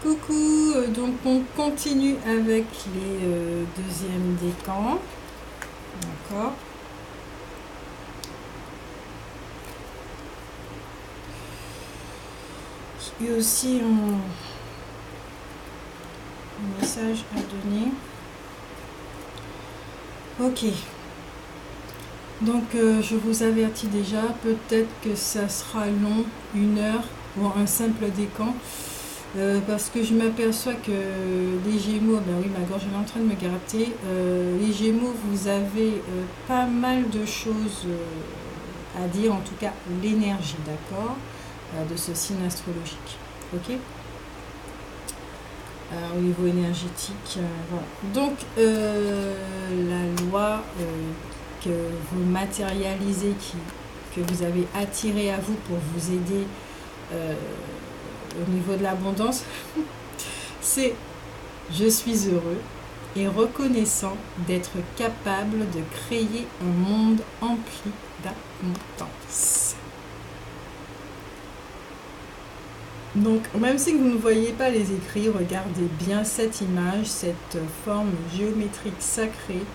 Coucou, donc on continue avec les deuxièmes décans, d'accord. Et aussi un message à donner. Ok, donc je vous avertis déjà, peut-être que ça sera long, 1 heure pour un simple décan. Parce que je m'aperçois que les Gémeaux, ben oui, ma gorge est en train de me gratter. Les Gémeaux, vous avez pas mal de choses à dire, en tout cas l'énergie, d'accord, de ce signe astrologique. Ok. Au niveau énergétique, voilà. Donc, la loi que vous matérialisez, que vous avez attirée à vous pour vous aider au niveau de l'abondance, c'est je suis heureux et reconnaissant d'être capable de créer un monde empli d'abondance. Donc, même si vous ne voyez pas les écrits, regardez bien cette image, cette forme géométrique sacrée.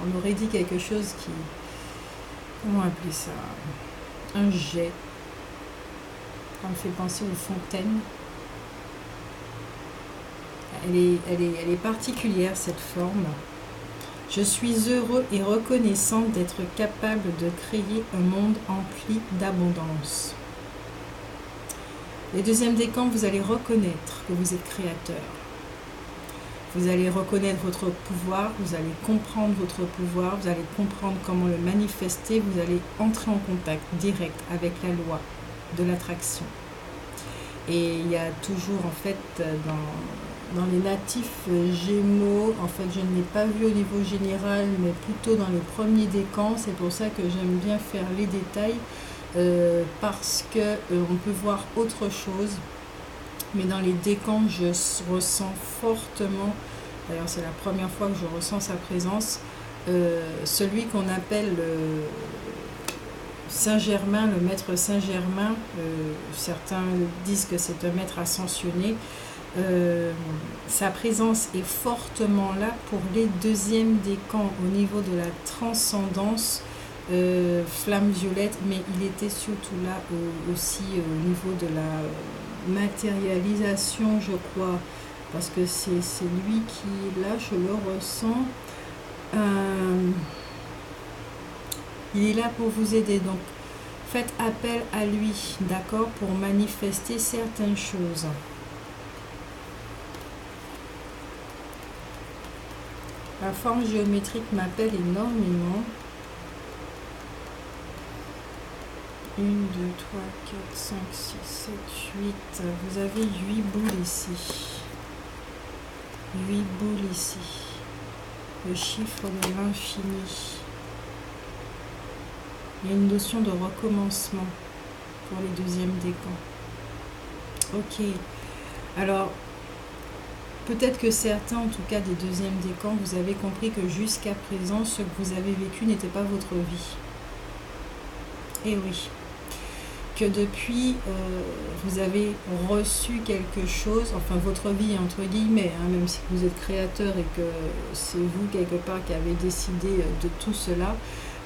On aurait dit quelque chose qui... Comment appeler ça? Un jet. Ça me fait penser aux fontaines. Elle est particulière, cette forme. Je suis heureux et reconnaissant d'être capable de créer un monde empli d'abondance. Les deuxièmes décans, vous allez reconnaître que vous êtes créateur. Vous allez reconnaître votre pouvoir, vous allez comprendre votre pouvoir, vous allez comprendre comment le manifester, vous allez entrer en contact direct avec la loi de l'attraction. Et il y a toujours en fait dans les natifs Gémeaux, en fait je ne l'ai pas vu au niveau général, mais plutôt dans les premiers décans, c'est pour ça que j'aime bien faire les détails, parce que on peut voir autre chose, mais dans les décans je ressens fortement, d'ailleurs c'est la première fois que je ressens sa présence, celui qu'on appelle Saint-Germain, le maître Saint-Germain, certains disent que c'est un maître ascensionné. Sa présence est fortement là pour les deuxièmes décans au niveau de la transcendance, flamme violette, mais il était surtout là aussi au niveau de la matérialisation, je crois, parce que c'est lui qui est là, je le ressens. Il est là pour vous aider, donc faites appel à lui, d'accord, pour manifester certaines choses. La forme géométrique m'appelle énormément. 1, 2, 3, 4, 5, 6, 7, 8. Vous avez 8 boules ici. 8 boules ici. Le chiffre de l'infini. Il y a une notion de recommencement pour les deuxièmes décans. Ok. Alors, peut-être que certains, en tout cas des deuxièmes décans, vous avez compris que jusqu'à présent, ce que vous avez vécu n'était pas votre vie. Et oui. Que depuis, vous avez reçu quelque chose, enfin votre vie entre guillemets, hein, même si vous êtes créateur et que c'est vous quelque part qui avez décidé de tout cela,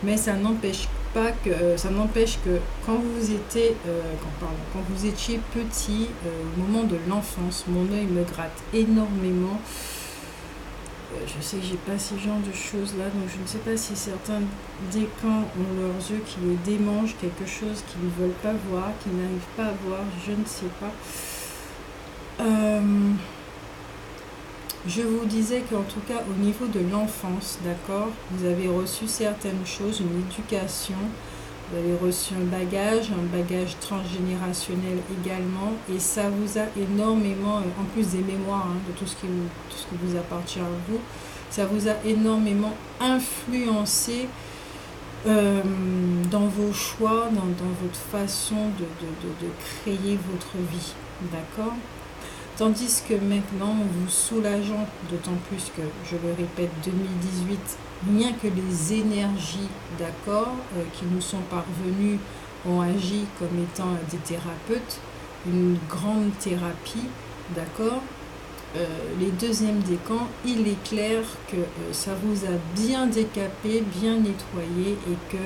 mais ça n'empêche pas que, ça n'empêche que quand vous étiez, quand vous étiez petit, au moment de l'enfance, mon œil me gratte énormément. Je sais que j'ai pas ce genre de choses là, donc je ne sais pas si certains décans ont leurs yeux qui les démangent, quelque chose qu'ils ne veulent pas voir, qu'ils n'arrivent pas à voir, je ne sais pas. Je vous disais qu'en tout cas au niveau de l'enfance, d'accord, vous avez reçu certaines choses, une éducation, vous avez reçu un bagage transgénérationnel également, et ça vous a énormément, en plus des mémoires, hein, de tout ce qui vous appartient à vous, ça vous a énormément influencé dans vos choix, dans votre façon de créer votre vie, d'accord? Tandis que maintenant, en vous soulageant, d'autant plus que, je le répète, 2018, rien que les énergies, d'accord, qui nous sont parvenues ont agi comme étant des thérapeutes, une grande thérapie, d'accord. Les deuxièmes décans, il est clair que ça vous a bien décapé, bien nettoyé et que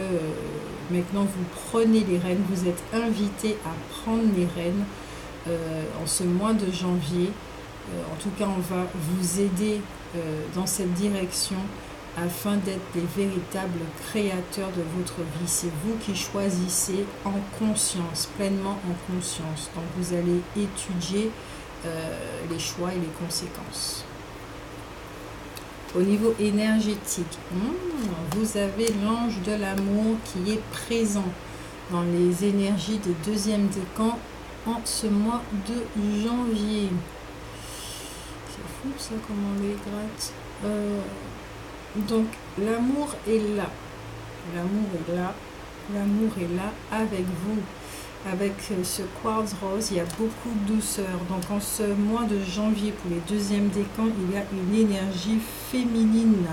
maintenant vous prenez les rênes, vous êtes invité à prendre les rênes en ce mois de janvier. En tout cas, on va vous aider dans cette direction afin d'être les véritables créateurs de votre vie. C'est vous qui choisissez en conscience, pleinement en conscience. Donc vous allez étudier les choix et les conséquences. Au niveau énergétique, vous avez l'ange de l'amour qui est présent dans les énergies des deuxièmes décans en ce mois de janvier. C'est fou ça, comment on les gratte. Donc l'amour est là. L'amour est là. L'amour est là avec vous. Avec ce quartz rose, il y a beaucoup de douceur. Donc en ce mois de janvier, pour les deuxièmes décans, il y a une énergie féminine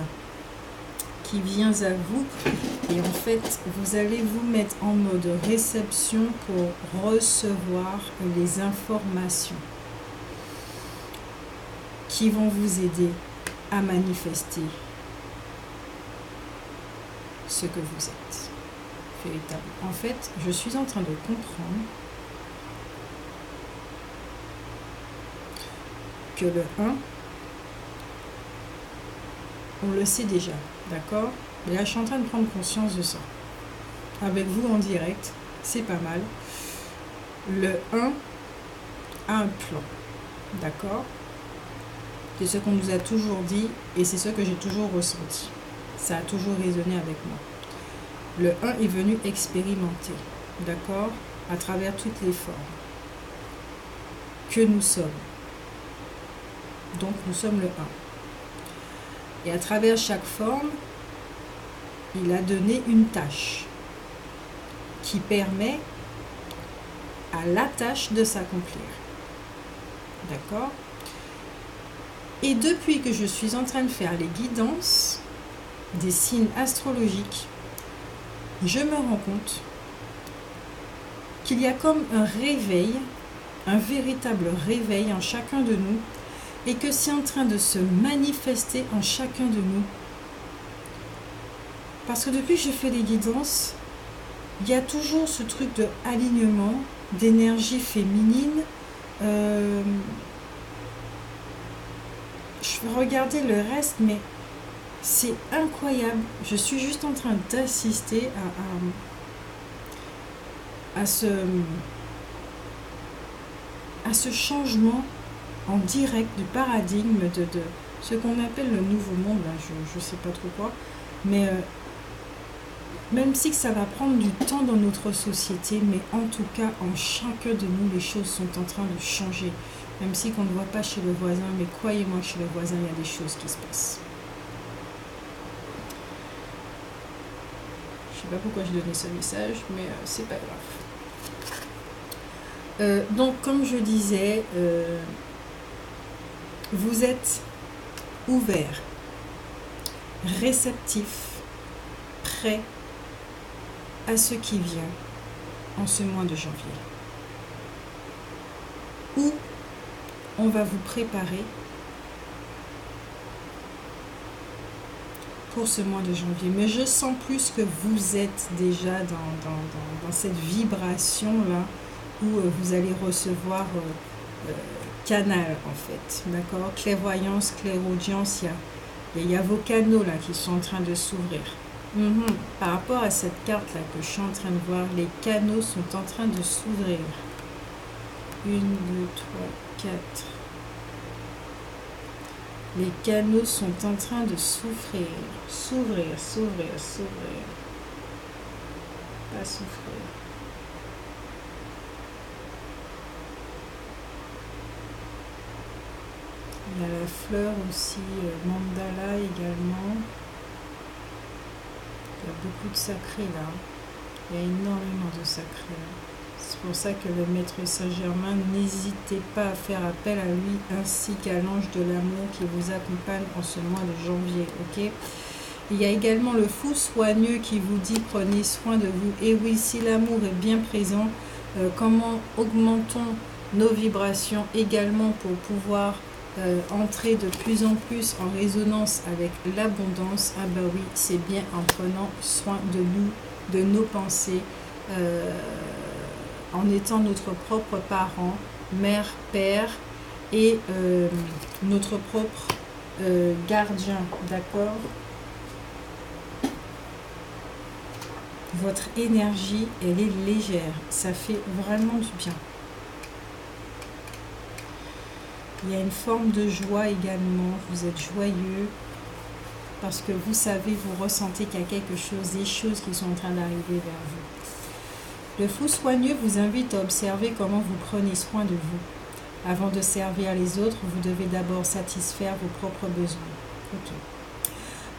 qui vient à vous. Et en fait, vous allez vous mettre en mode réception pour recevoir les informations qui vont vous aider à manifester ce que vous êtes. Véritable. En fait, je suis en train de comprendre que le 1, on le sait déjà, d'accord? Mais là, je suis en train de prendre conscience de ça. Avec vous en direct, c'est pas mal. Le 1 a un plan, d'accord? C'est ce qu'on nous a toujours dit et c'est ce que j'ai toujours ressenti. Ça a toujours résonné avec moi. Le 1 est venu expérimenter, d'accord, à travers toutes les formes que nous sommes. Donc, nous sommes le 1. Et à travers chaque forme, il a donné une tâche qui permet à la tâche de s'accomplir. D'accord? Et depuis que je suis en train de faire les guidances des signes astrologiques, je me rends compte qu'il y a comme un réveil, un véritable réveil en chacun de nous et que c'est en train de se manifester en chacun de nous. Parce que depuis que je fais les guidances, il y a toujours ce truc de alignement, d'énergie féminine. Je vais regarder le reste, mais c'est incroyable. Je suis juste en train d'assister à ce changement en direct du paradigme de ce qu'on appelle le nouveau monde. Là, je ne sais pas trop quoi. Mais même si ça va prendre du temps dans notre société, mais en tout cas, en chacun de nous, les choses sont en train de changer. Même si qu'on ne voit pas chez le voisin, mais croyez-moi que chez le voisin, il y a des choses qui se passent. Je ne sais pas pourquoi j'ai donné ce message, mais c'est pas grave. Donc, comme je disais, vous êtes ouvert, réceptif, prêt à ce qui vient en ce mois de janvier. Où on va vous préparer pour ce mois de janvier. Mais je sens plus que vous êtes déjà dans cette vibration-là où vous allez recevoir canal, en fait. D'accord? Clairvoyance, clairaudience, il y a vos canaux là qui sont en train de s'ouvrir. Par rapport à cette carte-là que je suis en train de voir, les canaux sont en train de s'ouvrir. 1, 2, 3, 4. Les canaux sont en train de s'ouvrir. S'ouvrir. Pas souffrir. Il y a la fleur aussi, mandala également. Il y a beaucoup de sacré là. Il y a énormément de sacré là. C'est pour ça que le maître Saint-Germain, n'hésitez pas à faire appel à lui ainsi qu'à l'ange de l'amour qui vous accompagne en ce mois de janvier. Ok. Il y a également le fou soigneux qui vous dit prenez soin de vous. Et oui, si l'amour est bien présent, comment augmentons nos vibrations également pour pouvoir entrer de plus en plus en résonance avec l'abondance, ah ben oui, c'est bien en prenant soin de nous, de nos pensées, en étant notre propre parent, mère, père et notre propre gardien, d'accord? Votre énergie, elle est légère, ça fait vraiment du bien. Il y a une forme de joie également, vous êtes joyeux, parce que vous savez, vous ressentez qu'il y a quelque chose, des choses qui sont en train d'arriver vers vous. Le fou soigneux vous invite à observer comment vous prenez soin de vous. Avant de servir les autres, vous devez d'abord satisfaire vos propres besoins. Ok.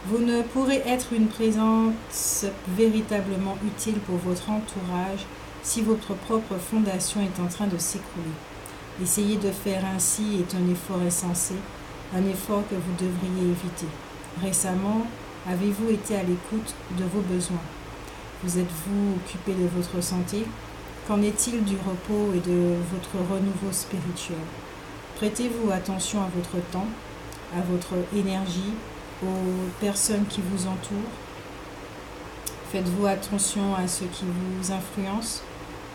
Vous ne pourrez être une présence véritablement utile pour votre entourage si votre propre fondation est en train de s'écrouler. Essayer de faire ainsi est un effort insensé, un effort que vous devriez éviter. Récemment, avez-vous été à l'écoute de vos besoins? Vous êtes-vous occupé de votre santé? Qu'en est-il du repos et de votre renouveau spirituel? Prêtez-vous attention à votre temps, à votre énergie, aux personnes qui vous entourent? Faites-vous attention à ce qui vous influence,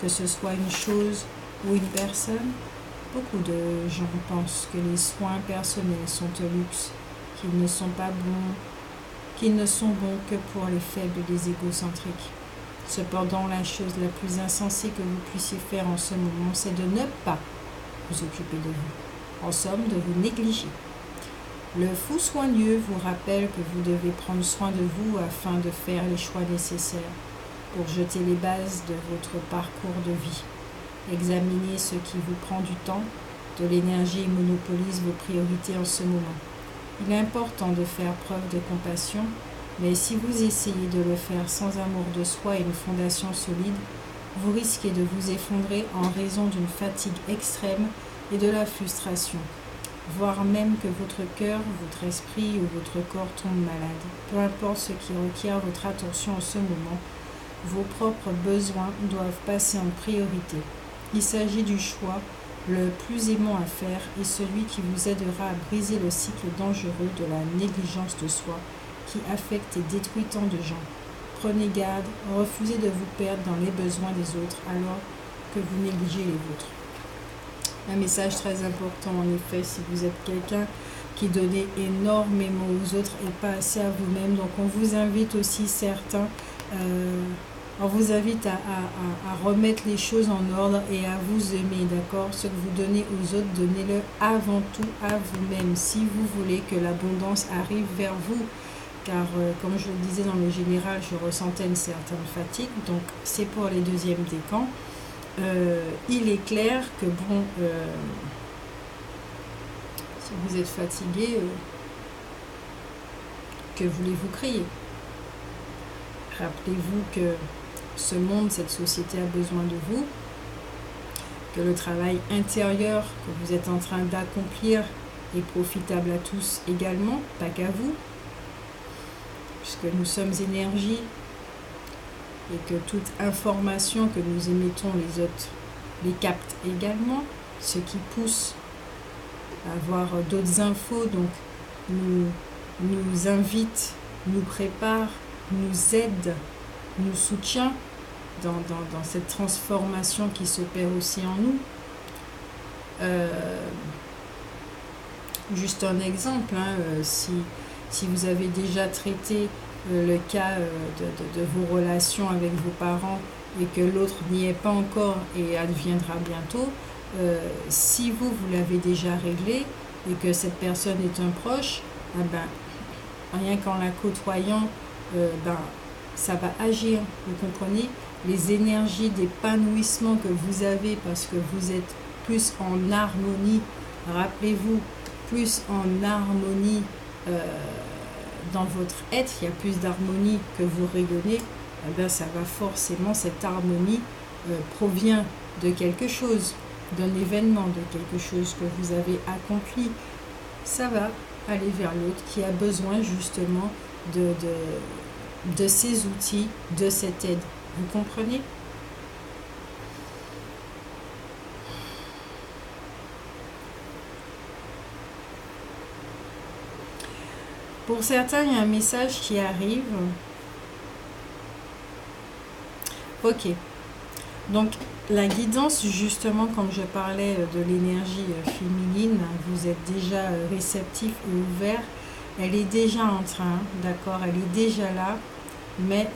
que ce soit une chose ou une personne? Beaucoup de gens pensent que les soins personnels sont un luxe, qu'ils ne sont pas bons, qu'ils ne sont bons que pour les faibles et les égocentriques. Cependant, la chose la plus insensée que vous puissiez faire en ce moment, c'est de ne pas vous occuper de vous. En somme, de vous négliger. Le fou soigneux vous rappelle que vous devez prendre soin de vous afin de faire les choix nécessaires pour jeter les bases de votre parcours de vie. Examinez ce qui vous prend du temps, de l'énergie et monopolise vos priorités en ce moment. Il est important de faire preuve de compassion, mais si vous essayez de le faire sans amour de soi et une fondation solide, vous risquez de vous effondrer en raison d'une fatigue extrême et de la frustration, voire même que votre cœur, votre esprit ou votre corps tombe malade. Peu importe ce qui requiert votre attention en ce moment, vos propres besoins doivent passer en priorité. Il s'agit du choix le plus aimant à faire et celui qui vous aidera à briser le cycle dangereux de la négligence de soi qui affecte et détruit tant de gens. Prenez garde, refusez de vous perdre dans les besoins des autres alors que vous négligez les vôtres. Un message très important en effet si vous êtes quelqu'un qui donnait énormément aux autres et pas assez à vous-même. Donc on vous invite aussi certains, on vous invite à remettre les choses en ordre et à vous aimer, d'accord? Ce que vous donnez aux autres, donnez-le avant tout à vous-même si vous voulez que l'abondance arrive vers vous. Car comme je le disais dans le général, je ressentais une certaine fatigue, donc c'est pour les deuxièmes décans. Il est clair que bon, si vous êtes fatigué, que voulez-vous crier? Rappelez-vous que ce monde, cette société a besoin de vous, que le travail intérieur que vous êtes en train d'accomplir est profitable à tous également, pas qu'à vous, puisque nous sommes énergie et que toute information que nous émettons, les autres les captent également, ce qui pousse à avoir d'autres infos, donc nous invite, nous prépare, nous aide, nous soutient dans cette transformation qui s'opère aussi en nous. Juste un exemple, hein, si vous avez déjà traité le cas de vos relations avec vos parents et que l'autre n'y est pas encore et adviendra bientôt, si vous l'avez déjà réglé et que cette personne est un proche, rien qu'en la côtoyant, ça va agir, vous comprenez? Les énergies d'épanouissement que vous avez parce que vous êtes plus en harmonie, rappelez-vous, plus en harmonie dans votre être, il y a plus d'harmonie que vous rayonnez, ça va forcément, cette harmonie provient de quelque chose, d'un événement, de quelque chose que vous avez accompli. Ça va aller vers l'autre qui a besoin justement de ces outils, de cette aide. Vous comprenez? Pour certains, il y a un message qui arrive. Ok. Donc, la guidance, justement, comme je parlais de l'énergie féminine, vous êtes déjà réceptif et ouvert. Elle est déjà en train, d'accord, elle est déjà là. Mais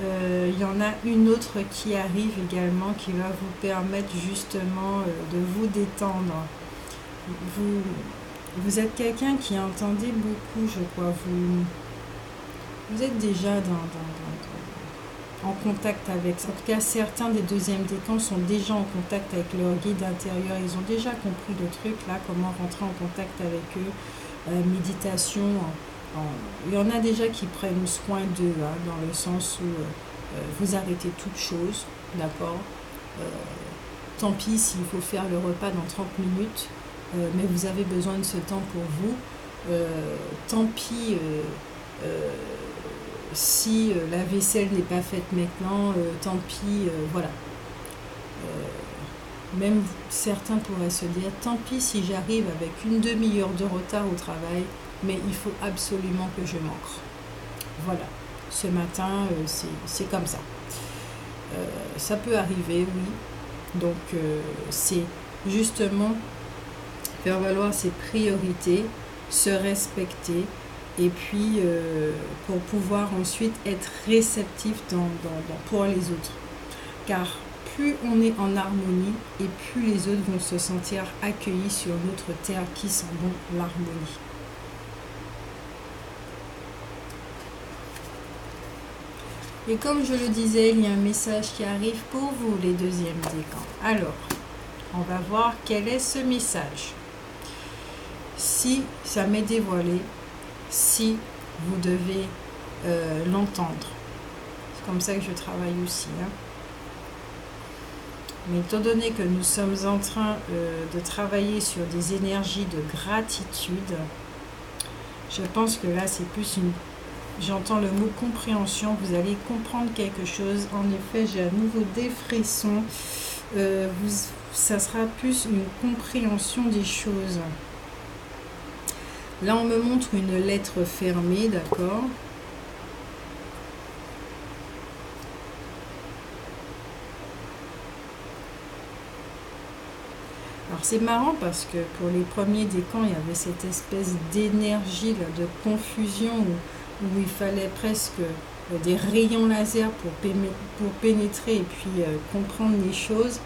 il y en a une autre qui arrive également qui va vous permettre justement de vous détendre. Vous êtes quelqu'un qui entendait beaucoup, je crois. Vous êtes déjà en contact avec. En tout cas, certains des deuxièmes décans sont déjà en contact avec leur guide intérieur. Ils ont déjà compris le truc, là, comment rentrer en contact avec eux. Méditation. Il y en a déjà qui prennent soin d'eux, hein, dans le sens où vous arrêtez toute chose, d'accord. Tant pis s'il faut faire le repas dans 30 minutes, mais vous avez besoin de ce temps pour vous. Tant pis si la vaisselle n'est pas faite maintenant, tant pis, voilà. Même certains pourraient se dire, tant pis si j'arrive avec une demi-heure de retard au travail, mais il faut absolument que je m'ancre. Voilà, ce matin, c'est comme ça. Ça peut arriver, oui. Donc, c'est justement faire valoir ses priorités, se respecter, et puis pour pouvoir ensuite être réceptif pour les autres. Car plus on est en harmonie, et plus les autres vont se sentir accueillis sur notre terre qui sent bon l'harmonie. Et comme je le disais, il y a un message qui arrive pour vous, les deuxièmes décans. Alors, on va voir quel est ce message. Si ça m'est dévoilé, si vous devez l'entendre. C'est comme ça que je travaille aussi. Hein. Mais étant donné que nous sommes en train de travailler sur des énergies de gratitude, je pense que là, c'est plus une... J'entends le mot compréhension, vous allez comprendre quelque chose. En effet, j'ai à nouveau des frissons. Ça sera plus une compréhension des choses. Là, on me montre une lettre fermée, d'accord? Alors, c'est marrant parce que pour les premiers décans, il y avait cette espèce d'énergie, de confusion où il fallait presque des rayons laser pour pénétrer et puis comprendre les choses.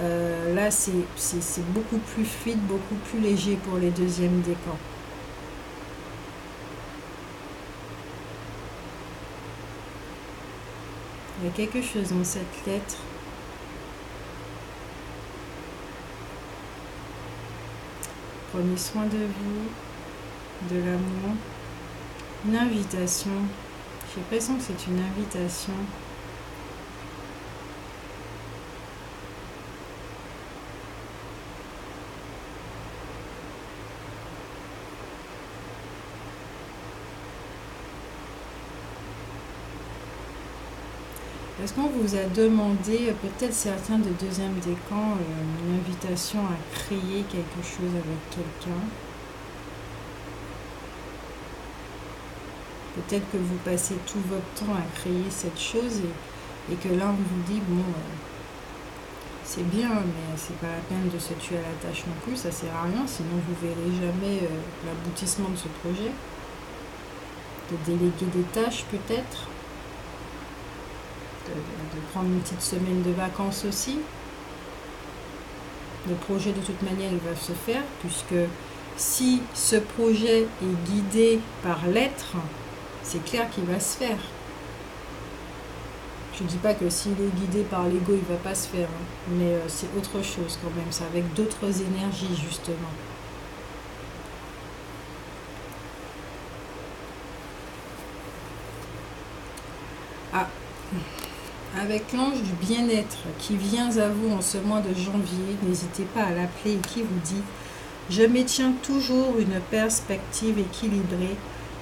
Là, c'est beaucoup plus fluide, beaucoup plus léger pour les deuxièmes décans. Il y a quelque chose dans cette lettre. Prenez soin de vous, de l'amour. Une invitation. J'ai l'impression que c'est une invitation. Est-ce qu'on vous a demandé, peut-être certains de deuxième décan, une invitation à créer quelque chose avec quelqu'un? Peut-être que vous passez tout votre temps à créer cette chose et que là on vous dit, bon, c'est bien, mais c'est pas la peine de se tuer à la tâche non plus, ça sert à rien, sinon vous verrez jamais l'aboutissement de ce projet. De déléguer des tâches peut-être. De prendre une petite semaine de vacances aussi. Le projet de toute manière il va se faire, puisque si ce projet est guidé par l'être, c'est clair qu'il va se faire. Je ne dis pas que s'il est guidé par l'ego, il ne va pas se faire, hein, mais c'est autre chose quand même, c'est avec d'autres énergies justement. Ah, avec l'ange du bien-être qui vient à vous en ce mois de janvier, n'hésitez pas à l'appeler, et qui vous dit « Je maintiens toujours une perspective équilibrée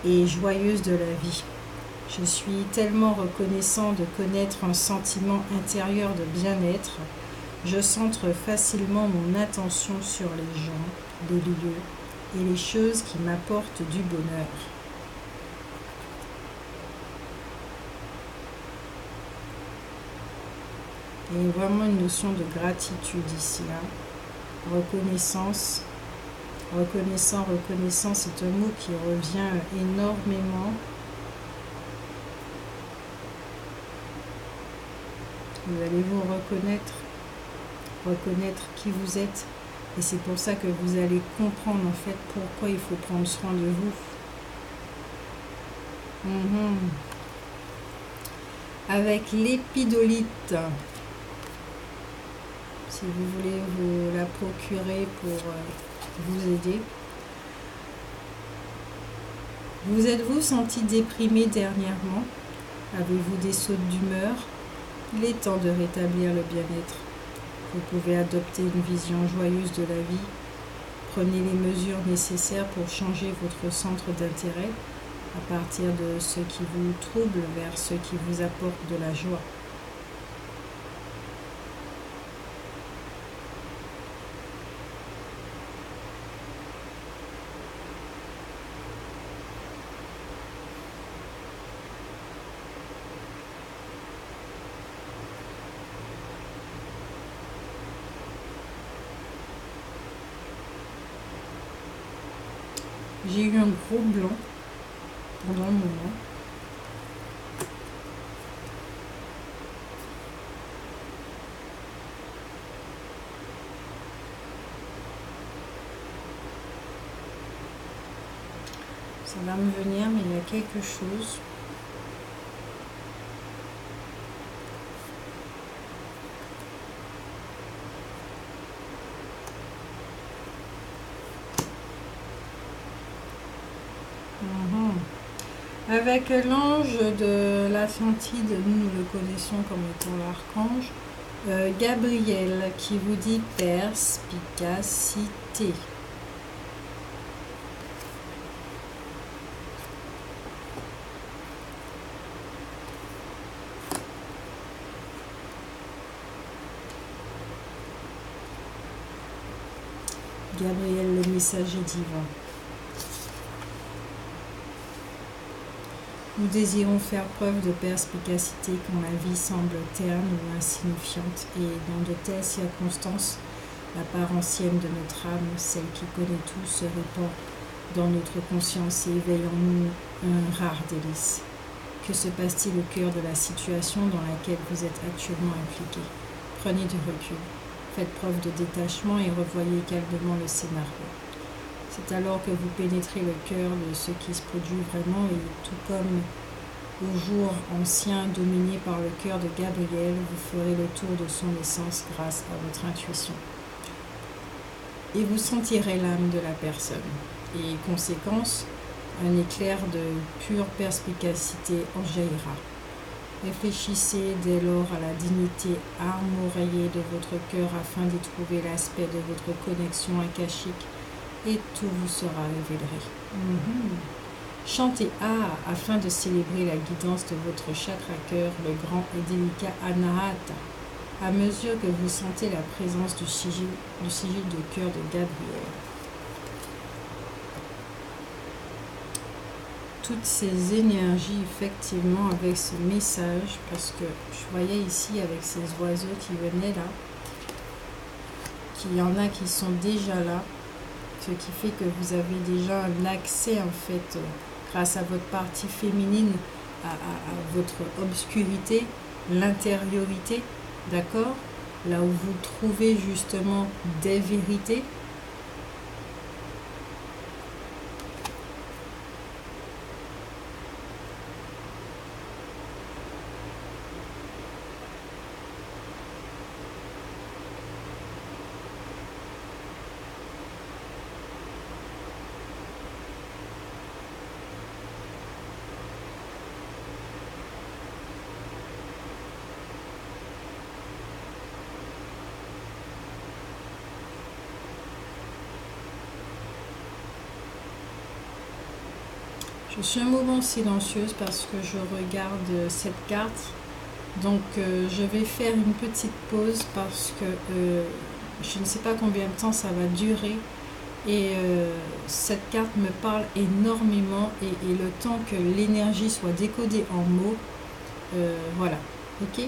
et joyeuse de la vie. Je suis tellement reconnaissant de connaître un sentiment intérieur de bien-être. Je centre facilement mon attention sur les gens, les lieux et les choses qui m'apportent du bonheur. » Il y a vraiment une notion de gratitude ici, hein. Reconnaissance. Reconnaissance est un mot qui revient énormément. Vous allez vous reconnaître qui vous êtes. Et c'est pour ça que vous allez comprendre en fait pourquoi il faut prendre soin de vous. Avec l'épidolite, si vous voulez vous la procurer pour vous aider. Vous êtes-vous senti déprimé dernièrement? Avez-vous des sautes d'humeur? Il est temps de rétablir le bien-être. Vous pouvez adopter une vision joyeuse de la vie. Prenez les mesures nécessaires pour changer votre centre d'intérêt à partir de ce qui vous trouble vers ce qui vous apporte de la joie. J'ai eu un gros blanc pendant un moment. Ça va me venir, mais il y a quelque chose. Avec l'ange de l'Atlantide, nous le connaissons comme étant l'archange, Gabriel, qui vous dit perspicacité. Gabriel, le messager divin. Nous désirons faire preuve de perspicacité quand la vie semble terne ou insignifiante, et dans de telles circonstances, la part ancienne de notre âme, celle qui connaît tout, se répand dans notre conscience et éveille en nous un rare délice. Que se passe-t-il au cœur de la situation dans laquelle vous êtes actuellement impliqué? Prenez du recul, faites preuve de détachement et revoyez calmement le scénario. C'est alors que vous pénétrez le cœur de ce qui se produit vraiment, et tout comme au jour ancien dominé par le cœur de Gabriel, vous ferez le tour de son essence grâce à votre intuition. Et vous sentirez l'âme de la personne. Et conséquence, un éclair de pure perspicacité en jaillira. Réfléchissez dès lors à la dignité armoriée de votre cœur afin d'y trouver l'aspect de votre connexion akashique, et tout vous sera révélé. Chantez afin de célébrer la guidance de votre chakra-cœur, le grand et délicat Anahata, à mesure que vous sentez la présence du sigil de cœur de Gabriel. Toutes ces énergies, effectivement, avec ce message, parce que je voyais ici avec ces oiseaux qui venaient là, qu'il y en a qui sont déjà là, ce qui fait que vous avez déjà un accès en fait grâce à votre partie féminine à votre obscurité, l'intériorité, d'accord, là où vous trouvez justement des vérités. Je suis un moment silencieuse parce que je regarde cette carte. Donc je vais faire une petite pause parce que je ne sais pas combien de temps ça va durer. Et cette carte me parle énormément. Et le temps que l'énergie soit décodée en mots, voilà. Ok ?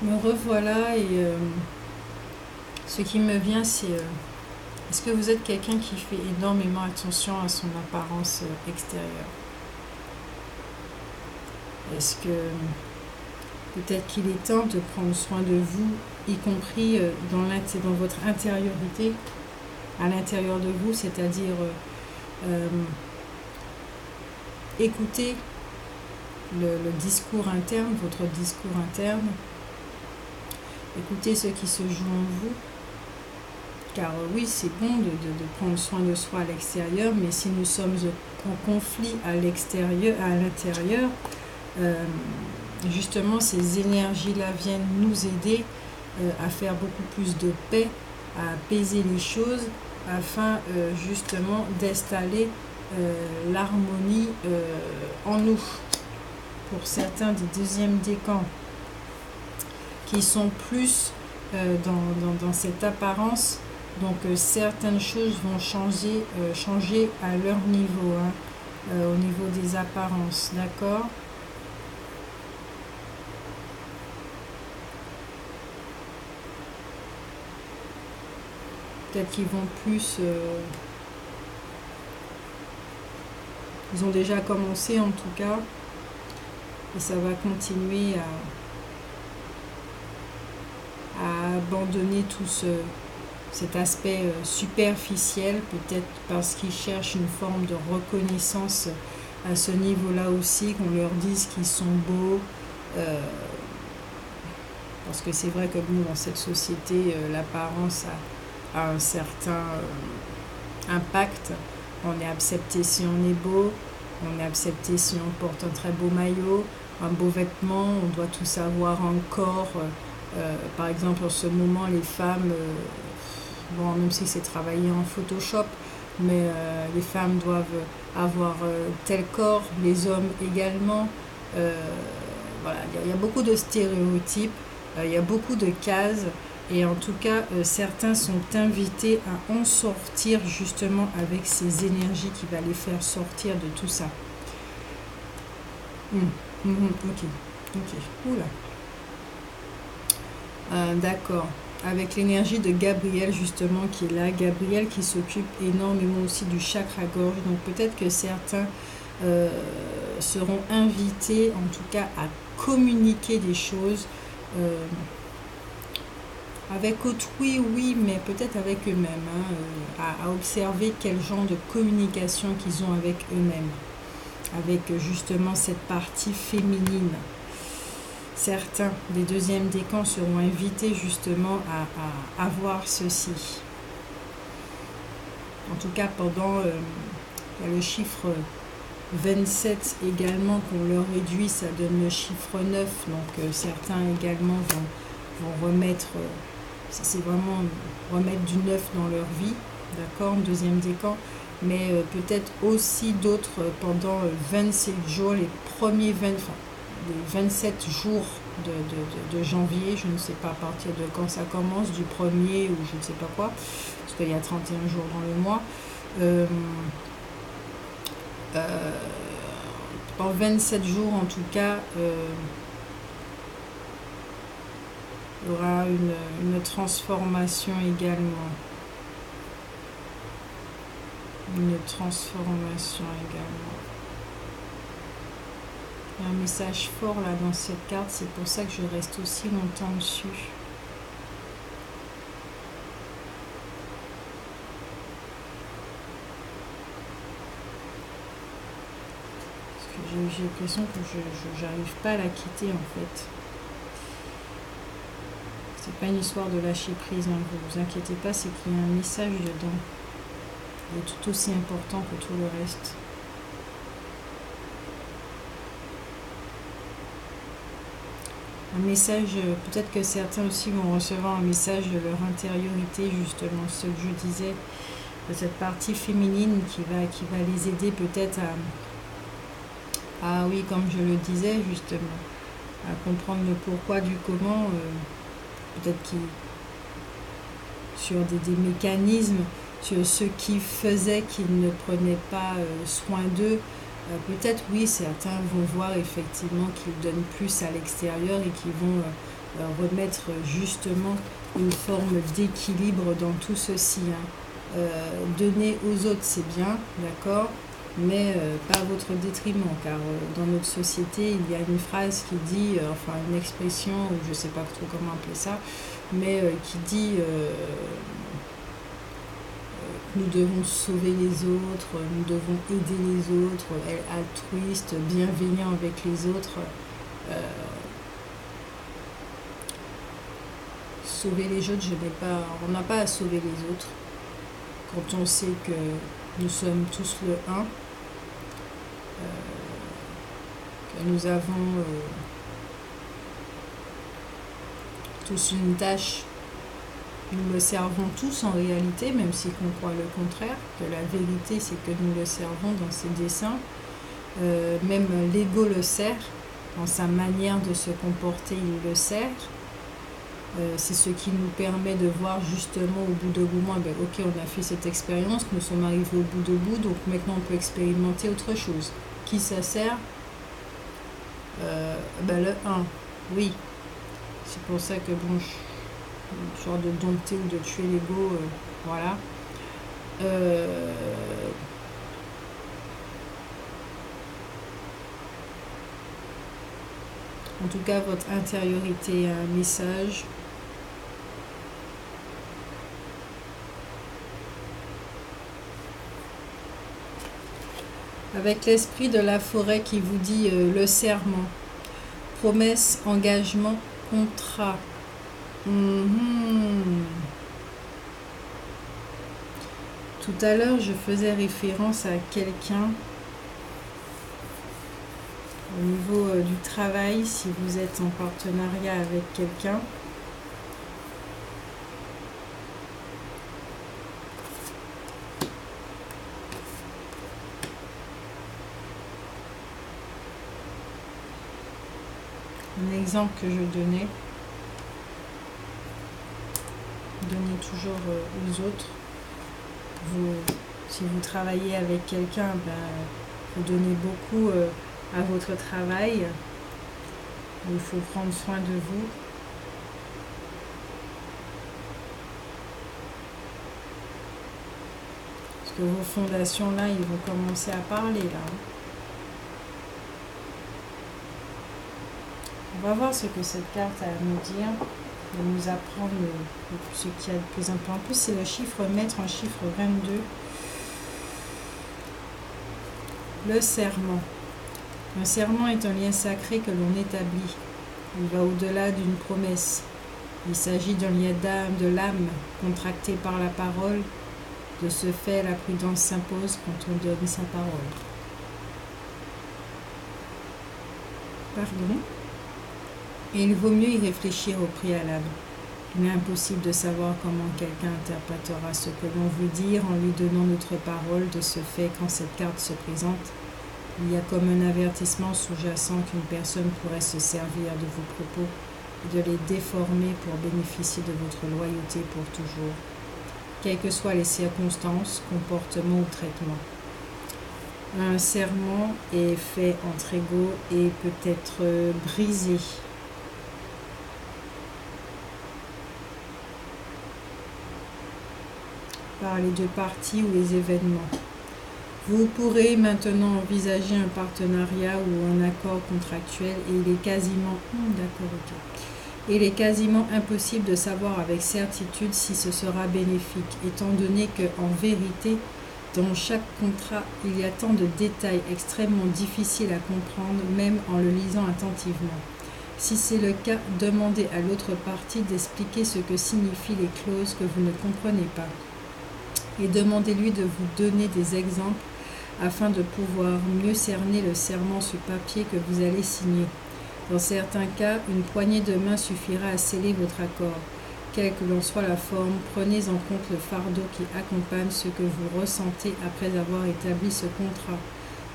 Me revoilà et ce qui me vient, c'est est-ce que vous êtes quelqu'un qui fait énormément attention à son apparence extérieure? Est-ce que peut-être qu'il est temps de prendre soin de vous, y compris dans votre intériorité, à l'intérieur de vous, c'est-à-dire écouter le discours interne, votre discours interne, écoutez ce qui se joue en vous, car oui, c'est bon de prendre soin de soi à l'extérieur, mais si nous sommes en conflit à l'extérieur, à l'intérieur, justement ces énergies-là viennent nous aider à faire beaucoup plus de paix, à apaiser les choses, afin justement d'installer l'harmonie en nous. Pour certains des deuxièmes décans qui sont plus dans cette apparence, donc certaines choses vont changer à leur niveau, au niveau des apparences, d'accord? Peut-être qu'ils vont plus... ils ont déjà commencé en tout cas, et ça va continuer à abandonner tout cet aspect superficiel, peut-être parce qu'ils cherchent une forme de reconnaissance à ce niveau-là aussi, qu'on leur dise qu'ils sont beaux, parce que c'est vrai que bon, dans cette société, l'apparence a un certain impact. On est accepté si on est beau, on est accepté si on porte un très beau maillot, un beau vêtement, on doit tout savoir encore. Par exemple, en ce moment, les femmes, bon, même si c'est travaillé en Photoshop, mais les femmes doivent avoir tel corps, les hommes également. Voilà, il y a beaucoup de stéréotypes, il y a beaucoup de cases. Et en tout cas, certains sont invités à en sortir justement avec ces énergies qui va les faire sortir de tout ça. Ok. Oula. D'accord. Avec l'énergie de Gabriel justement qui est là. Gabriel qui s'occupe énormément aussi du chakra-gorge. Donc peut-être que certains seront invités en tout cas à communiquer des choses. Avec autrui, oui, mais peut-être avec eux-mêmes, à observer quel genre de communication qu'ils ont avec eux-mêmes, avec justement cette partie féminine. Certains des deuxièmes décans seront invités justement à voir ceci. En tout cas, pendant il y a le chiffre 27 également qu'on leur réduit, ça donne le chiffre 9, donc certains également vont remettre... c'est vraiment remettre du neuf dans leur vie, d'accord, deuxième décan, mais peut-être aussi d'autres pendant 27 jours, les 27 jours de janvier, je ne sais pas à partir de quand ça commence, du 1er ou je ne sais pas quoi, parce qu'il y a 31 jours dans le mois. En 27 jours en tout cas, il y aura une transformation également. Une transformation également. Il y a un message fort là dans cette carte, c'est pour ça que je reste aussi longtemps dessus. Parce que j'ai l'impression que je n'arrive pas à la quitter en fait. C'est pas une histoire de lâcher prise, hein, vous inquiétez pas, c'est qu'il y a un message dedans. Il est tout aussi important que tout le reste. Un message, peut-être que certains aussi vont recevoir un message de leur intériorité, justement, ce que je disais, de cette partie féminine qui va les aider peut-être à, oui, comme je le disais, justement, à comprendre le pourquoi du comment, peut-être sur des mécanismes, sur ce qui faisait qu'ils ne prenaient pas soin d'eux. Peut-être, oui, certains vont voir effectivement qu'ils donnent plus à l'extérieur et qu'ils vont remettre justement une forme d'équilibre dans tout ceci. Hein. Donner aux autres, c'est bien, d'accord, mais pas à votre détriment, car dans notre société, il y a une phrase qui dit, enfin une expression, ou je ne sais pas trop comment appeler ça, mais qui dit nous devons sauver les autres, nous devons aider les autres, être altruistes, bienveillants avec les autres. Sauver les autres, on n'a pas à sauver les autres. Quand on sait que nous sommes tous le un, que nous avons tous une tâche, nous le servons tous en réalité, même si on croit le contraire, que la vérité c'est que nous le servons dans ses desseins. Même l'ego le sert, dans sa manière de se comporter, il le sert. C'est ce qui nous permet de voir justement au bout de moment, ben, ok, on a fait cette expérience, nous sommes arrivés au bout de bout, donc maintenant on peut expérimenter autre chose. Qui ça sert? Ben, le 1, oui. C'est pour ça que bon, une sorte de dompter ou de tuer l'ego, voilà. En tout cas, votre intériorité a un message. Avec l'esprit de la forêt qui vous dit le serment, promesse, engagement, contrat. Tout à l'heure, je faisais référence à quelqu'un au niveau du travail, si vous êtes en partenariat avec quelqu'un. Un exemple que je donnais. Donnez toujours aux autres. Si vous travaillez avec quelqu'un, ben, vous donnez beaucoup à votre travail. Il faut prendre soin de vous. Parce que vos fondations là, ils vont commencer à parler là. On va voir ce que cette carte a à nous dire, de nous apprendre ce qu'il y a de plus important. En plus, c'est le chiffre maître, un chiffre 22. Le serment. Un serment est un lien sacré que l'on établit. Il va au-delà d'une promesse. Il s'agit d'un lien d'âme, de l'âme, contracté par la parole. De ce fait, la prudence s'impose quand on donne sa parole. Pardon. Et il vaut mieux y réfléchir au préalable. Il est impossible de savoir comment quelqu'un interprétera ce que l'on veut dire en lui donnant notre parole. De ce fait, quand cette carte se présente, il y a comme un avertissement sous-jacent qu'une personne pourrait se servir de vos propos et de les déformer pour bénéficier de votre loyauté pour toujours, quelles que soient les circonstances, comportements ou traitements. Un serment est fait entre égaux et peut être brisé. Par les deux parties ou les événements. Vous pourrez maintenant envisager un partenariat ou un accord contractuel et il est quasiment il est quasiment impossible de savoir avec certitude si ce sera bénéfique, étant donné que, en vérité, dans chaque contrat, il y a tant de détails extrêmement difficiles à comprendre, même en le lisant attentivement. Si c'est le cas, demandez à l'autre partie d'expliquer ce que signifient les clauses que vous ne comprenez pas. Et demandez-lui de vous donner des exemples afin de pouvoir mieux cerner le serment sur papier que vous allez signer. Dans certains cas, une poignée de main suffira à sceller votre accord. Quelle que l'en soit la forme, prenez en compte le fardeau qui accompagne ce que vous ressentez après avoir établi ce contrat.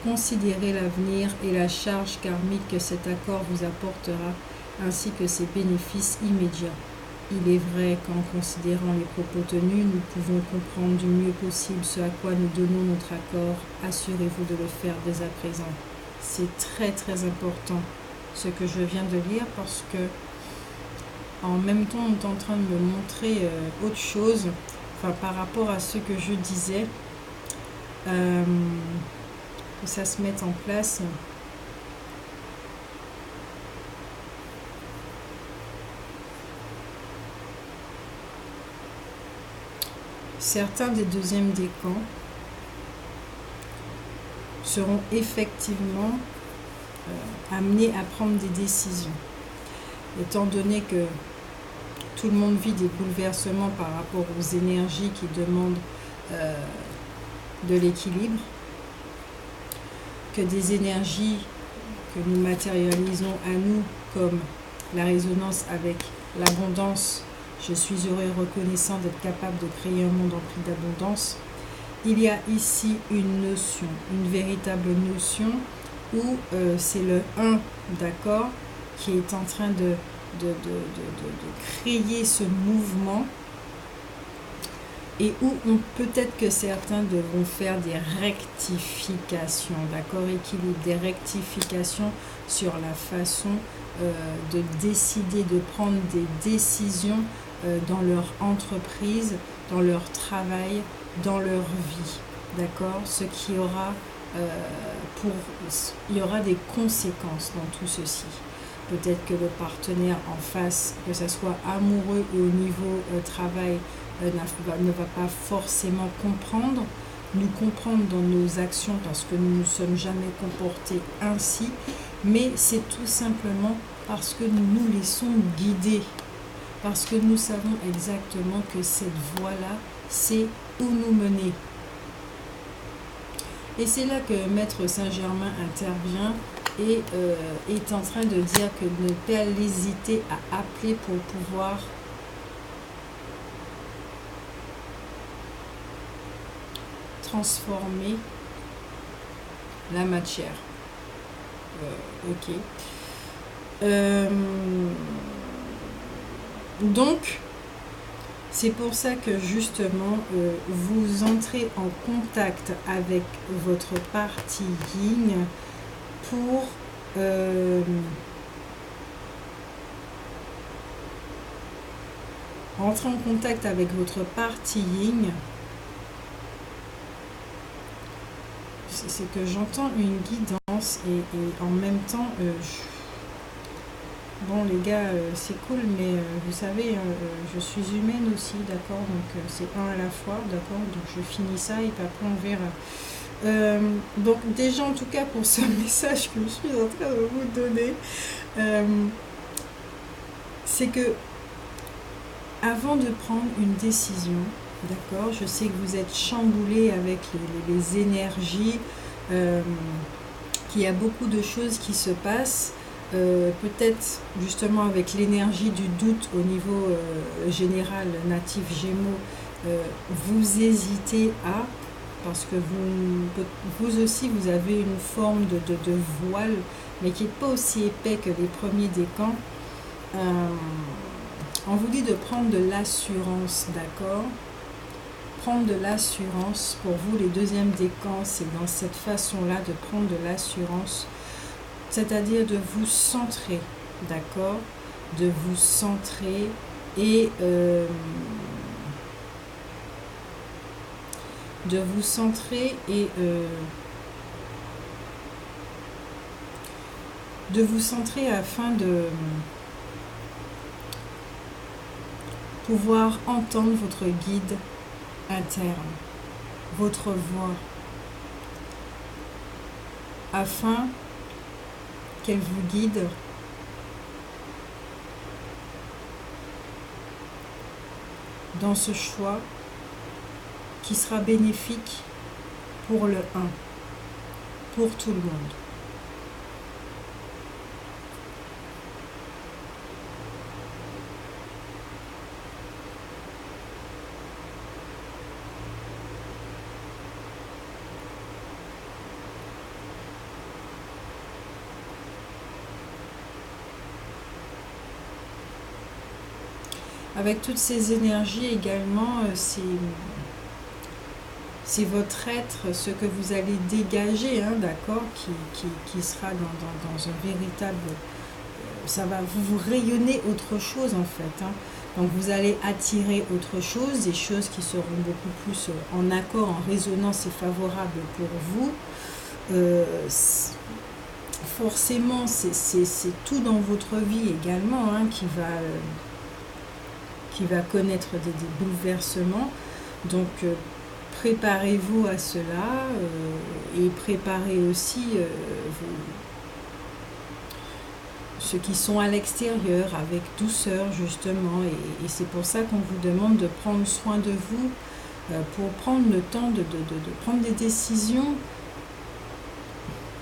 Considérez l'avenir et la charge karmique que cet accord vous apportera, ainsi que ses bénéfices immédiats. Il est vrai qu'en considérant les propos tenus, nous pouvons comprendre du mieux possible ce à quoi nous donnons notre accord. Assurez-vous de le faire dès à présent. C'est très très important ce que je viens de lire parce que En même temps, on est en train de me montrer autre chose, enfin par rapport à ce que je disais, que ça se mette en place. Certains des deuxièmes décans seront effectivement amenés à prendre des décisions. Étant donné que tout le monde vit des bouleversements par rapport aux énergies qui demandent de l'équilibre, que des énergies que nous matérialisons à nous comme la résonance avec l'abondance, je suis heureux et reconnaissant d'être capable de créer un monde empli d'abondance. Il y a ici une notion, une véritable notion où c'est le 1, d'accord, qui est en train de créer ce mouvement et où peut-être que certains devront faire des rectifications, d'accord, équilibre, des rectifications sur la façon de décider, de prendre des décisions dans leur entreprise, dans leur travail, dans leur vie, d'accord, ce qui aura il y aura des conséquences dans tout ceci. Peut-être que le partenaire en face, que ce soit amoureux ou au niveau travail, ne va pas forcément nous comprendre dans nos actions parce que nous ne sommes jamais comportés ainsi, mais c'est tout simplement parce que nous nous laissons guider, parce que nous savons exactement que cette voie-là, c'est où nous mener. Et c'est là que Maître Saint-Germain intervient et est en train de dire que ne pas hésiter à appeler pour pouvoir transformer la matière. Ok. Donc, c'est pour ça que justement, vous entrez en contact avec votre partie yin pour rentrer en contact avec votre partie yin. C'est que j'entends une guidance et en même temps, bon les gars, c'est cool, mais vous savez, je suis humaine aussi, d'accord, donc c'est un à la fois, d'accord, donc je finis ça et puis après on verra. Donc déjà en tout cas pour ce message que je suis en train de vous donner, c'est que avant de prendre une décision, d'accord, je sais que vous êtes chamboulé avec les énergies, qu'il y a beaucoup de choses qui se passent, peut-être justement avec l'énergie du doute au niveau général, natif Gémeaux, vous hésitez à, parce que vous aussi vous avez une forme de voile, mais qui n'est pas aussi épais que les premiers décans. On vous dit de prendre de l'assurance, d'accord? Prendre de l'assurance, pour vous les deuxièmes décans, c'est dans cette façon-là de prendre de l'assurance, c'est-à-dire de vous centrer, d'accord? De vous centrer et afin de pouvoir entendre votre guide interne, votre voix, afin qu'elle vous guide dans ce choix qui sera bénéfique pour le 1, pour tout le monde. Avec toutes ces énergies également, c'est votre être, ce que vous allez dégager, hein, d'accord, qui sera dans un véritable ça va vous rayonner autre chose en fait, hein. Donc vous allez attirer autre chose, des choses qui seront beaucoup plus en accord, en résonance et favorables pour vous. Forcément, c'est tout dans votre vie également, hein, qui va connaître des bouleversements. Donc préparez-vous à cela et préparez aussi ceux qui sont à l'extérieur avec douceur justement, et c'est pour ça qu'on vous demande de prendre soin de vous pour prendre le temps de prendre des décisions,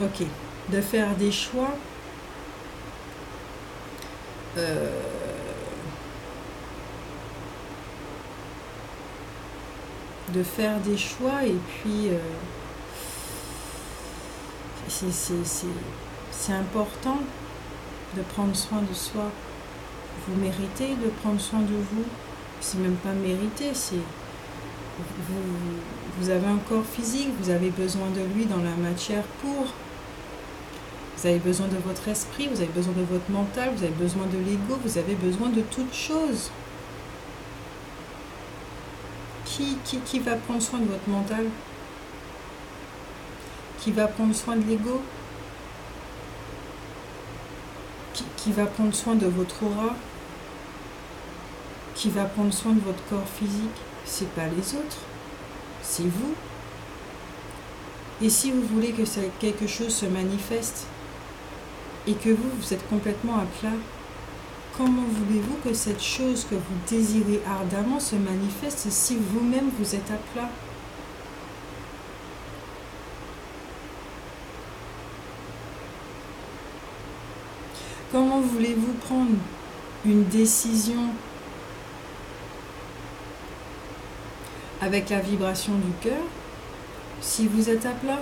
ok, de faire des choix et puis c'est important de prendre soin de soi. Vous méritez de prendre soin de vous. C'est même pas mérité, c'est vous avez un corps physique, vous avez besoin de lui dans la matière pour. Vous avez besoin de votre esprit, vous avez besoin de votre mental, vous avez besoin de l'ego, vous avez besoin de toutes choses. Qui va prendre soin de votre mental? Qui va prendre soin de l'ego? Qui va prendre soin de votre aura? Qui va prendre soin de votre corps physique? C'est pas les autres, c'est vous. Et si vous voulez que quelque chose se manifeste et que vous êtes complètement à plat, comment voulez-vous que cette chose que vous désirez ardemment se manifeste si vous-même vous êtes à plat? Comment voulez-vous prendre une décision avec la vibration du cœur si vous êtes à plat?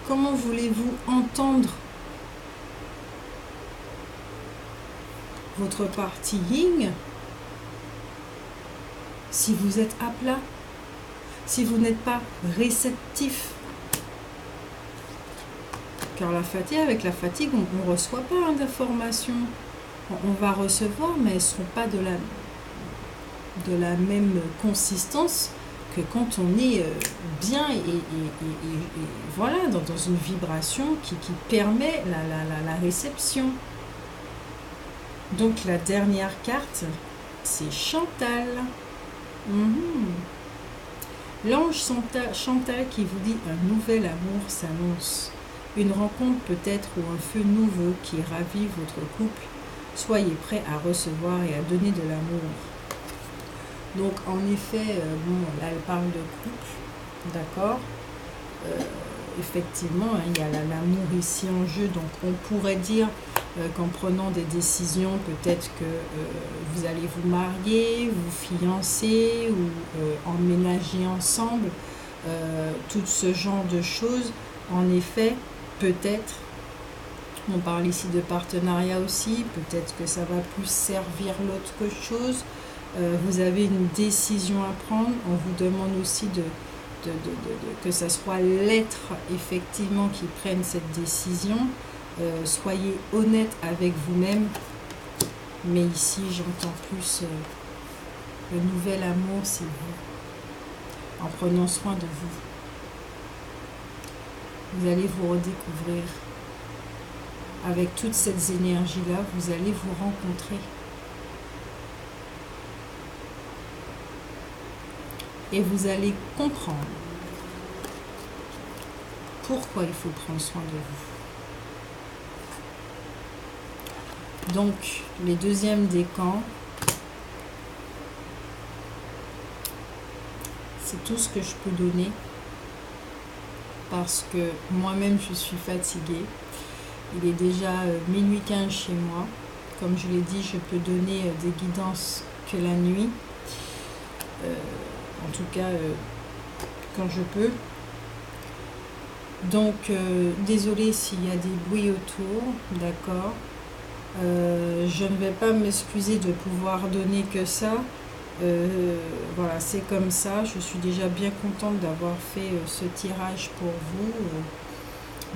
Comment voulez-vous entendre votre partie yin si vous êtes à plat, si vous n'êtes pas réceptif? Car avec la fatigue, on ne reçoit pas d'informations. On va recevoir, mais elles ne seront pas de la même consistance que quand on est bien et voilà, dans une vibration qui permet la réception. Donc la dernière carte, c'est Chantal. L'ange Chantal qui vous dit un nouvel amour s'annonce. Une rencontre peut-être ou un feu nouveau qui ravive votre couple. Soyez prêts à recevoir et à donner de l'amour. Donc en effet, là elle parle de couple, d'accord. Effectivement, il y a l'amour ici en jeu, donc on pourrait dire qu'en prenant des décisions, peut-être que vous allez vous marier, vous fiancer ou emménager ensemble, tout ce genre de choses. En effet, peut-être, on parle ici de partenariat aussi, peut-être que ça va plus servir l'autre que chose. Vous avez une décision à prendre, on vous demande aussi que ça soit l'être effectivement qui prenne cette décision. Soyez honnête avec vous-même, mais ici j'entends plus le nouvel amour, c'est vous, en prenant soin de vous. Vous allez vous redécouvrir. Avec toutes ces énergies-là, vous allez vous rencontrer. Et vous allez comprendre pourquoi il faut prendre soin de vous. Donc, les deuxièmes décans, c'est tout ce que je peux donner parce que moi-même je suis fatiguée. Il est déjà minuit 15 chez moi. Comme je l'ai dit, je peux donner des guidances que la nuit. En tout cas, quand je peux. Donc, désolée s'il y a des bruits autour, d'accord. Je ne vais pas m'excuser de pouvoir donner que ça. Voilà, c'est comme ça. Je suis déjà bien contente d'avoir fait ce tirage pour vous.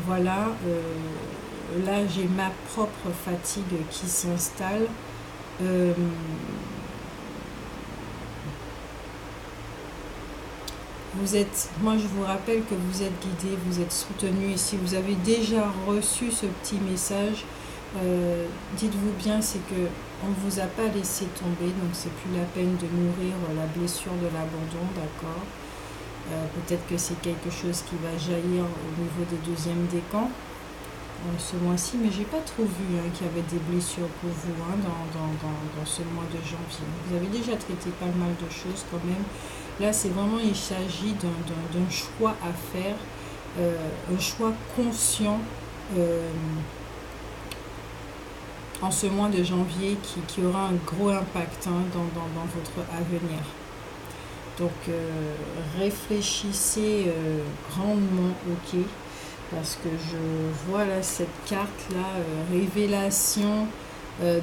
Voilà. là j'ai ma propre fatigue qui s'installe. Moi je vous rappelle que vous êtes guidé, vous êtes soutenu. Et si vous avez déjà reçu ce petit message, dites-vous bien, c'est que on ne vous a pas laissé tomber, donc c'est plus la peine de nourrir la blessure de l'abandon, d'accord. Peut-être que c'est quelque chose qui va jaillir au niveau des deuxièmes décans ce mois-ci, mais j'ai pas trop vu qu'il y avait des blessures pour vous dans ce mois de janvier. Vous avez déjà traité pas mal de choses quand même. Là, c'est vraiment, il s'agit d'un choix à faire, un choix conscient en ce mois de janvier qui aura un gros impact dans votre avenir. Donc, réfléchissez grandement, ok, parce que je vois là cette carte-là, révélation,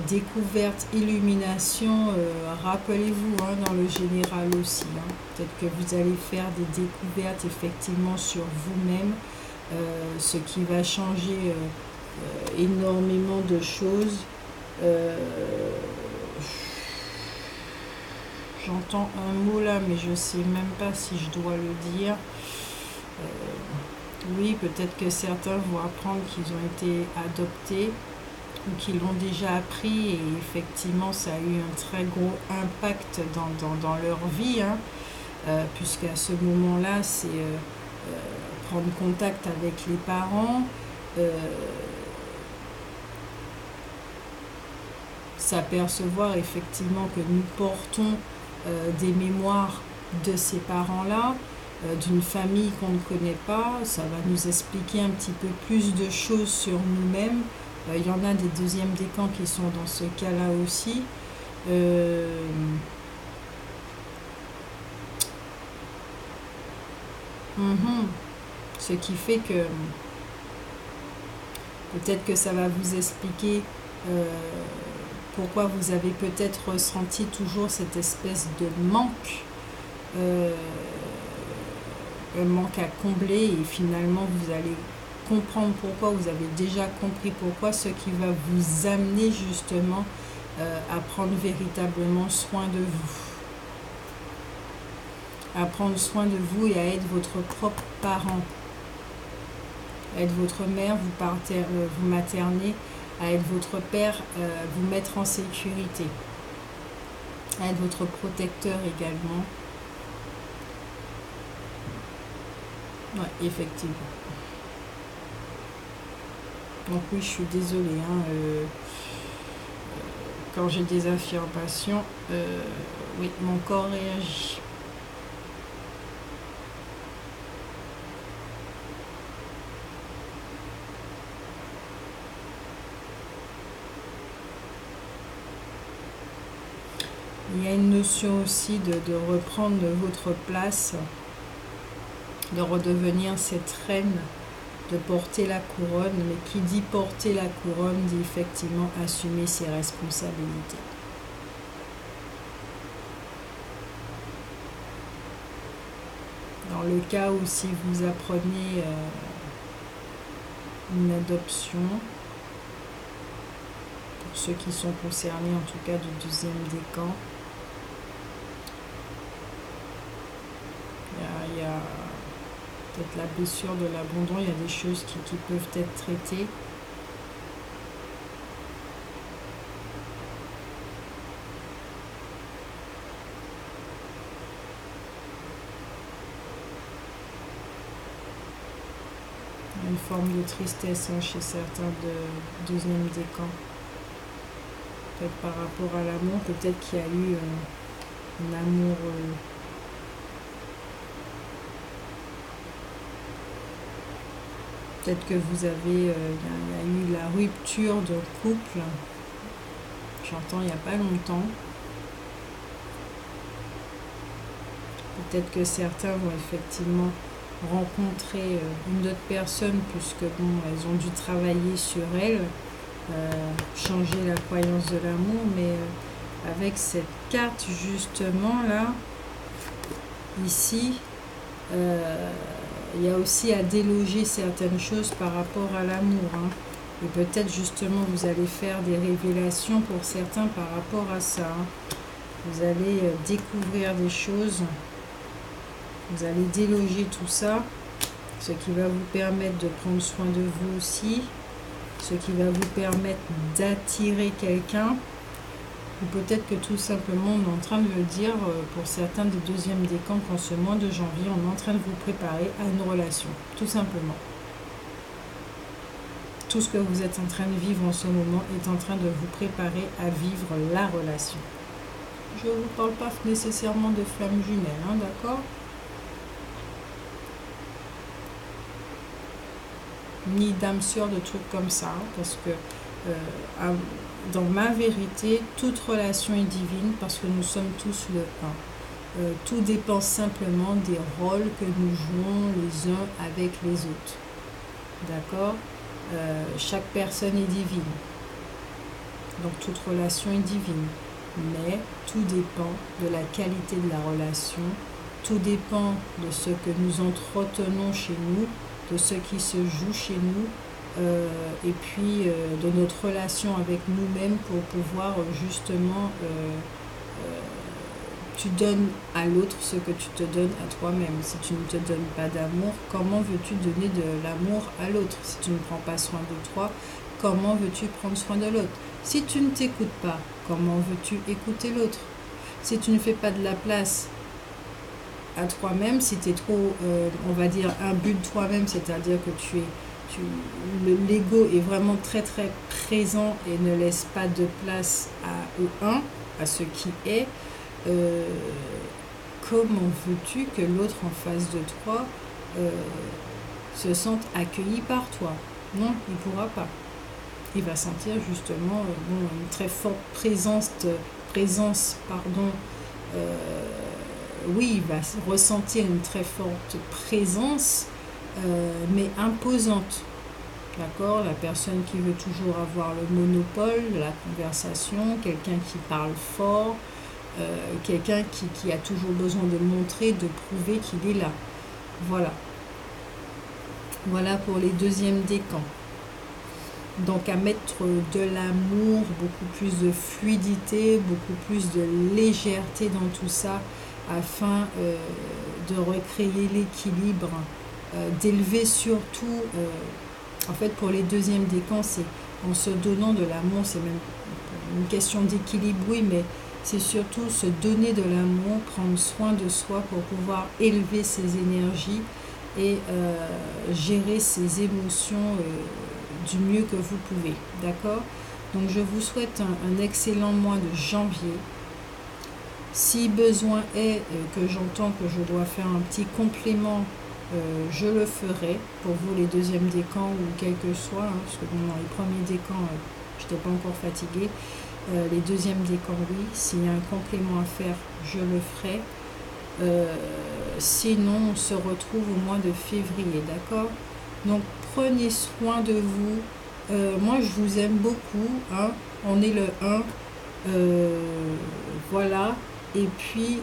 découverte, illumination, rappelez-vous dans le général aussi, peut-être que vous allez faire des découvertes effectivement sur vous-même, ce qui va changer énormément de choses. J'entends un mot là, mais je ne sais même pas si je dois le dire. Oui, peut-être que certains vont apprendre qu'ils ont été adoptés ou qu'ils l'ont déjà appris et effectivement ça a eu un très gros impact dans leur vie, puisqu'à ce moment-là, c'est prendre contact avec les parents, s'apercevoir effectivement que nous portons des mémoires de ces parents-là, d'une famille qu'on ne connaît pas. Ça va nous expliquer un petit peu plus de choses sur nous-mêmes. Il y en a des deuxièmes décans qui sont dans ce cas-là aussi. Ce qui fait que peut-être que ça va vous expliquer pourquoi vous avez peut-être ressenti toujours cette espèce de manque, un manque à combler, et finalement vous allez comprendre pourquoi, vous avez déjà compris pourquoi, ce qui va vous amener justement à prendre véritablement soin de vous. À prendre soin de vous et à être votre propre parent. À être votre mère, vous materner, à être votre père, vous mettre en sécurité. À être votre protecteur également. Ouais, effectivement. Donc oui, je suis désolée. Quand j'ai des affirmations, oui, mon corps réagit. Il y a une notion aussi de reprendre votre place, de redevenir cette reine, de porter la couronne. Mais qui dit porter la couronne dit effectivement assumer ses responsabilités. Dans le cas où si vous apprenez une adoption, pour ceux qui sont concernés en tout cas du deuxième décan, il y a peut-être la blessure de l'abandon, il y a des choses qui peuvent être traitées. Il y a une forme de tristesse chez certains de deuxième décan. Peut-être par rapport à l'amour, peut-être qu'il y a eu un amour... Peut-être que vous avez, il y a eu la rupture de couple, j'entends il n'y a pas longtemps. Peut-être que certains vont effectivement rencontrer une autre personne, puisque bon, elles ont dû travailler sur elles, changer la croyance de l'amour, mais avec cette carte justement là, ici, il y a aussi à déloger certaines choses par rapport à l'amour. Et peut-être justement vous allez faire des révélations pour certains par rapport à ça. Hein. Vous allez découvrir des choses. Vous allez déloger tout ça. Ce qui va vous permettre de prendre soin de vous aussi. Ce qui va vous permettre d'attirer quelqu'un. Ou peut-être que tout simplement on est en train de le dire pour certains des deuxièmes décans qu'en ce mois de janvier, on est en train de vous préparer à une relation. Tout simplement. Tout ce que vous êtes en train de vivre en ce moment est en train de vous préparer à vivre la relation. Je ne vous parle pas nécessairement de flammes jumelles, hein, d'accord? Ni d'âme sœur, de trucs comme ça, hein, parce que dans ma vérité, toute relation est divine parce que nous sommes tous le un. Tout dépend simplement des rôles que nous jouons les uns avec les autres. D'accord? Chaque personne est divine. Donc toute relation est divine. Mais tout dépend de la qualité de la relation. Tout dépend de ce que nous entretenons chez nous, de ce qui se joue chez nous. Et puis de notre relation avec nous-mêmes pour pouvoir justement tu donnes à l'autre ce que tu te donnes à toi-même. Si tu ne te donnes pas d'amour, comment veux-tu donner de l'amour à l'autre? Si tu ne prends pas soin de toi, comment veux-tu prendre soin de l'autre? Si tu ne t'écoutes pas, comment veux-tu écouter l'autre? Si tu ne fais pas de la place à toi-même, si tu es trop, on va dire, imbu de toi-même, c'est-à-dire que l'ego est vraiment très très présent et ne laisse pas de place au un, à ce qui est, comment veux-tu que l'autre en face de toi se sente accueilli par toi? Non, il ne pourra pas. Il va sentir justement une très forte présence, oui, il va ressentir une très forte présence, mais imposante. D'accord? La personne qui veut toujours avoir le monopole de la conversation, quelqu'un qui parle fort, quelqu'un qui a toujours besoin de montrer, de prouver qu'il est là. Voilà. Voilà pour les deuxièmes décans. Donc à mettre de l'amour, beaucoup plus de fluidité, beaucoup plus de légèreté dans tout ça, afin de recréer l'équilibre, d'élever surtout, en fait pour les deuxièmes décans, c'est en se donnant de l'amour, c'est même une question d'équilibre, oui, mais c'est surtout se donner de l'amour, prendre soin de soi pour pouvoir élever ses énergies et gérer ses émotions du mieux que vous pouvez, d'accord? Donc je vous souhaite un excellent mois de janvier. Si besoin est que j'entends que je dois faire un petit complément, je le ferai pour vous les deuxièmes décans ou quel que soit, hein, parce que bon, dans les premiers décans, je n'étais pas encore fatiguée. Les deuxièmes décans, oui. S'il y a un complément à faire, je le ferai. Sinon, on se retrouve au mois de février, d'accord? Donc, prenez soin de vous. Moi, je vous aime beaucoup. Hein. On est le 1. Voilà. Et puis,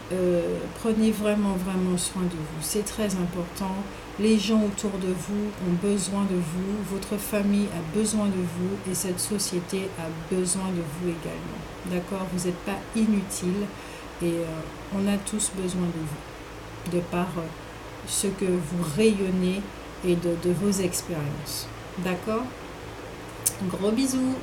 prenez vraiment, vraiment soin de vous. C'est très important. Les gens autour de vous ont besoin de vous. Votre famille a besoin de vous. Et cette société a besoin de vous également. D'accord? Vous n'êtes pas inutile. Et on a tous besoin de vous. De par ce que vous rayonnez et de vos expériences. D'accord? Gros bisous!